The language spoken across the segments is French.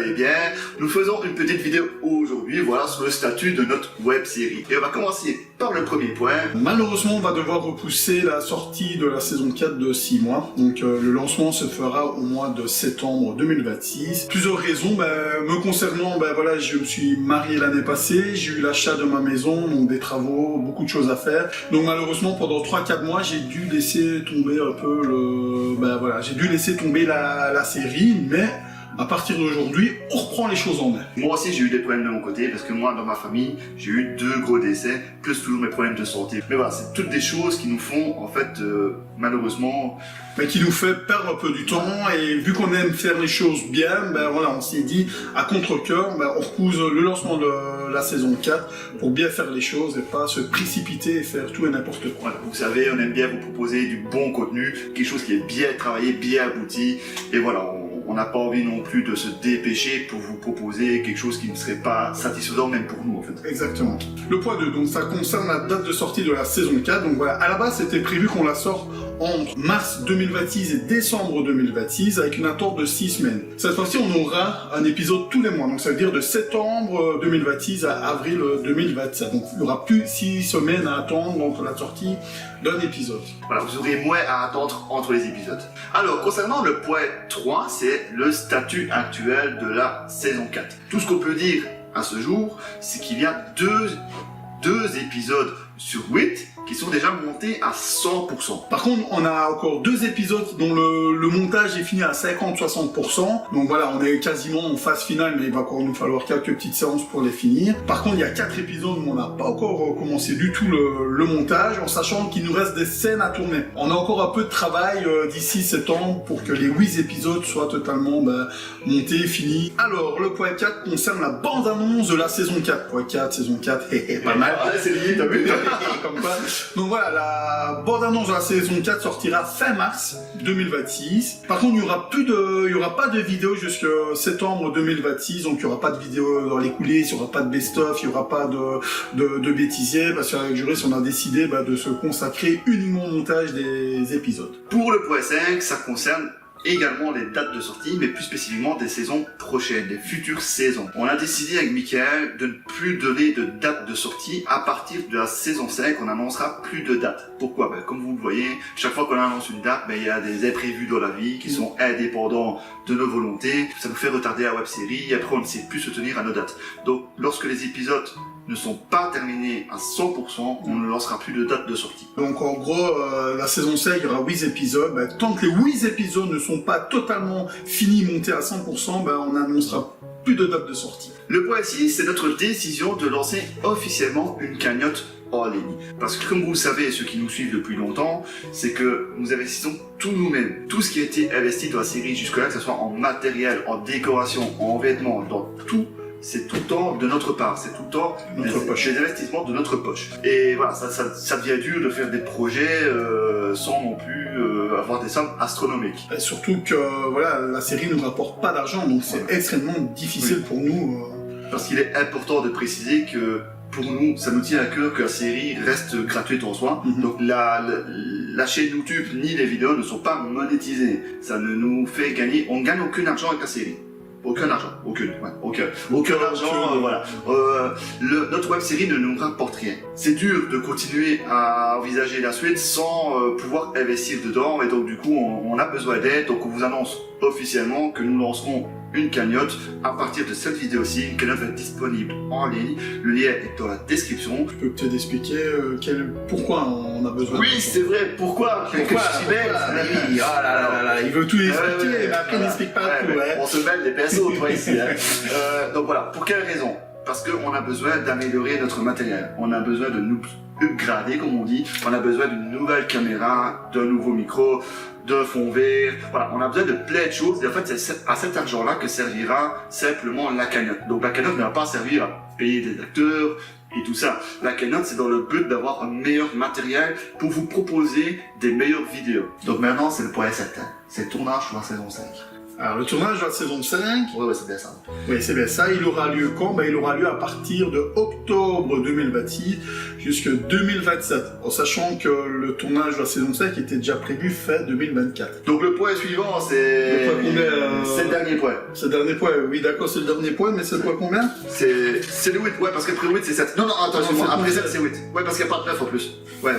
allez bien. Nous faisons une petite vidéo aujourd'hui, voilà, sur le statut de notre web série. Et on va commencer par le premier point. Malheureusement, on va devoir repousser la sortie de la saison 4 de 6 mois. Donc le lancement se fera au mois de septembre 2026. Plusieurs raisons. Me concernant, voilà, je me suis marié l'année passée, j'ai eu l'achat de ma maison, donc des travaux, beaucoup de choses à faire. Donc malheureusement, pendant 3-4 mois, j'ai dû laisser tomber un peu j'ai dû laisser tomber la série, mais à partir d'aujourd'hui, on reprend les choses en main. Moi aussi, j'ai eu des problèmes de mon côté, parce que moi, dans ma famille, j'ai eu 2 gros décès, plus toujours mes problèmes de santé. Mais voilà, c'est toutes des choses qui nous font, en fait, malheureusement... Mais qui nous fait perdre un peu du temps, et vu qu'on aime faire les choses bien, on s'est dit, à contre-cœur, on repousse le lancement de la saison 4 pour bien faire les choses et pas se précipiter et faire tout et n'importe quoi. Voilà, vous savez, on aime bien vous proposer du bon contenu, quelque chose qui est bien travaillé, bien abouti, et voilà, on n'a pas envie non plus de se dépêcher pour vous proposer quelque chose qui ne serait pas satisfaisant même pour nous en fait. Exactement. Le point 2, donc ça concerne la date de sortie de la saison 4. Donc voilà, à la base c'était prévu qu'on la sorte entre mars 2026 et décembre 2026 avec une attente de 6 semaines. Cette fois-ci on aura un épisode tous les mois, donc ça veut dire de septembre 2026 à avril 2027. Donc il n'y aura plus 6 semaines à attendre entre la sortie d'un épisode. Voilà, vous aurez moins à attendre entre les épisodes. Alors concernant le point 3, c'est le statut actuel de la saison 4. Tout ce qu'on peut dire à ce jour, c'est qu'il y a deux épisodes sur 8 qui sont déjà montés à 100%. Par contre, on a encore 2 épisodes dont le montage est fini à 50-60%. Donc voilà, on est quasiment en phase finale, mais il va encore nous falloir quelques petites séances pour les finir. Par contre, il y a 4 épisodes où on n'a pas encore commencé du tout le montage, en sachant qu'il nous reste des scènes à tourner. On a encore un peu de travail d'ici septembre pour que les 8 épisodes soient totalement montés, finis. Alors, le point 4 concerne la bande-annonce de la saison 4. Point 4, saison 4, pas mal. Ouais, c'est lié, t'as vu? Comme quoi. Donc voilà, la bande-annonce de la saison 4 sortira fin mars 2026. Par contre, il n'y aura pas de vidéo jusqu'à septembre 2026, donc il n'y aura pas de vidéo dans les coulisses, il n'y aura pas de best-of, il n'y aura pas de bêtisier, parce qu'avec Juris, on a décidé de se consacrer uniquement au montage des épisodes. Pour le point 5, ça concerne également les dates de sortie, mais plus spécifiquement des saisons prochaines, des futures saisons. On a décidé avec Michael de ne plus donner de date de sortie. À partir de la saison 5, on annoncera plus de dates. Pourquoi? Comme vous le voyez, chaque fois qu'on annonce une date, il y a des imprévus dans la vie qui sont indépendants de nos volontés. Ça nous fait retarder la web série et après on ne sait plus se tenir à nos dates. Donc lorsque les épisodes ne sont pas terminés à 100%, on ne lancera plus de date de sortie. Donc en gros, la saison 5, il y aura 8 épisodes. Tant que les 8 épisodes ne sont pas totalement finis, montés à 100%, on n'annoncera plus de date de sortie. Le point 6, c'est notre décision de lancer officiellement une cagnotte en ligne. Parce que comme vous le savez, ceux qui nous suivent depuis longtemps, c'est que nous investissons tout nous-mêmes. Tout ce qui a été investi dans la série jusque-là, que ce soit en matériel, en décoration, en vêtements, dans tout, c'est tout le temps de notre part, c'est tout le temps des investissements de notre poche. Et voilà, ça devient dur de faire des projets sans non plus avoir des sommes astronomiques. Et surtout que la série ne nous rapporte pas d'argent, donc c'est extrêmement difficile pour nous. Parce qu'il est important de préciser que pour nous, ça nous tient à cœur que la série reste gratuite en soi. Donc la chaîne YouTube ni les vidéos ne sont pas monétisées. Ça ne nous fait gagner, on ne gagne aucun argent avec la série. Aucun argent, aucun argent, voilà. Notre web série ne nous rapporte rien. C'est dur de continuer à envisager la suite sans pouvoir investir dedans, et donc du coup on a besoin d'aide. Donc on vous annonce officiellement que nous lancerons une cagnotte à partir de cette vidéo-ci. Une cagnotte va être disponible en ligne. Le lien est dans la description. Tu peux peut-être expliquer pourquoi on a besoin de c'est vrai, pourquoi oui, il veut tout expliquer, mais après il n'explique pas tout. On se mêle des persos, toi, ici. Donc voilà, pour quelle raison? Parce qu'on a besoin d'améliorer notre matériel. On a besoin de nous upgrader, comme on dit. On a besoin d'une nouvelle caméra, d'un nouveau micro, d'un fond vert. Voilà, on a besoin de plein de choses. Et en fait, c'est à cet argent-là que servira simplement la cagnotte. Donc la cagnotte ne va pas servir à payer des acteurs et tout ça. La cagnotte, c'est dans le but d'avoir un meilleur matériel pour vous proposer des meilleures vidéos. Donc maintenant, c'est le point 7. C'est le tournage sur la saison 5. Alors, le tournage de la saison 5, Ouais, c'est bien ça. oui, c'est bien ça. Il aura lieu quand? Il aura lieu à partir de octobre 2026 jusqu'à 2027. En sachant que le tournage de la saison 5 était déjà prévu fin 2024. Donc le point suivant, c'est... Le point combien, C'est le dernier point. C'est le dernier point, oui, d'accord, c'est le dernier point, mais c'est le point combien? C'est le 8, ouais, parce qu'après le 8, c'est 7. Non, attends, excuse-moi, après 7, c'est 8. Ouais, parce qu'il n'y a pas de 9 en plus. Ouais,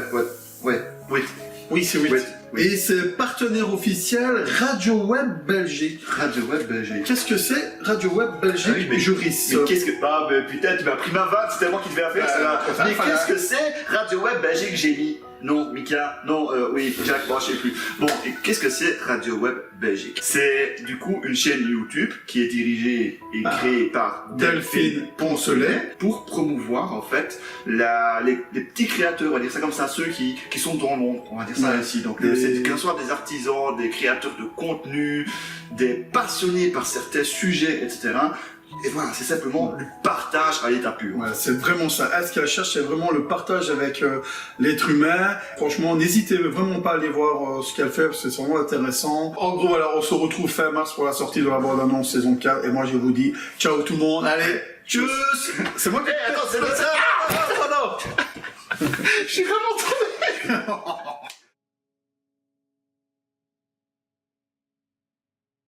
8. Oui, c'est 8. Oui. Et c'est partenaire officiel Radio Web Belgique. Radio Web Belgique. Qu'est-ce que c'est Radio Web Belgique, Ah oui, mais- juriste? Mais qu'est-ce que... Ah, mais putain, tu m'as pris ma vanne, c'était moi qui devais la faire, celle-là. enfin, Mais enfin, qu'est-ce que c'est Radio Web Belgique, j'ai mis? Non, Mika, non, oui, Jack, bon, je sais plus. Bon, et qu'est-ce que c'est Radio Web Belgique? C'est, du coup, une chaîne YouTube qui est dirigée et créée par Delphine Poncelet. pour promouvoir, en fait, les petits créateurs, on va dire ça comme ça, ceux qui sont dans l'ombre, on va dire ça Ouais. ainsi. Donc, Et- c'est que ce soit des artisans, des créateurs de contenu, des passionnés par certains sujets, etc. Et voilà, c'est simplement du partage à l'état pur. Ouais, c'est vraiment ça. Ce qu'elle cherche, c'est vraiment le partage avec l'être humain. Franchement, n'hésitez vraiment pas à aller voir ce qu'elle fait, parce que c'est vraiment intéressant. En gros, alors, on se retrouve fin mars pour la sortie de la bande-annonce saison 4. Et moi, je vous dis, ciao tout le monde. Allez, tchuss. C'est moi qui... Attends, c'est le ça. Oh non. Je suis vraiment tombé.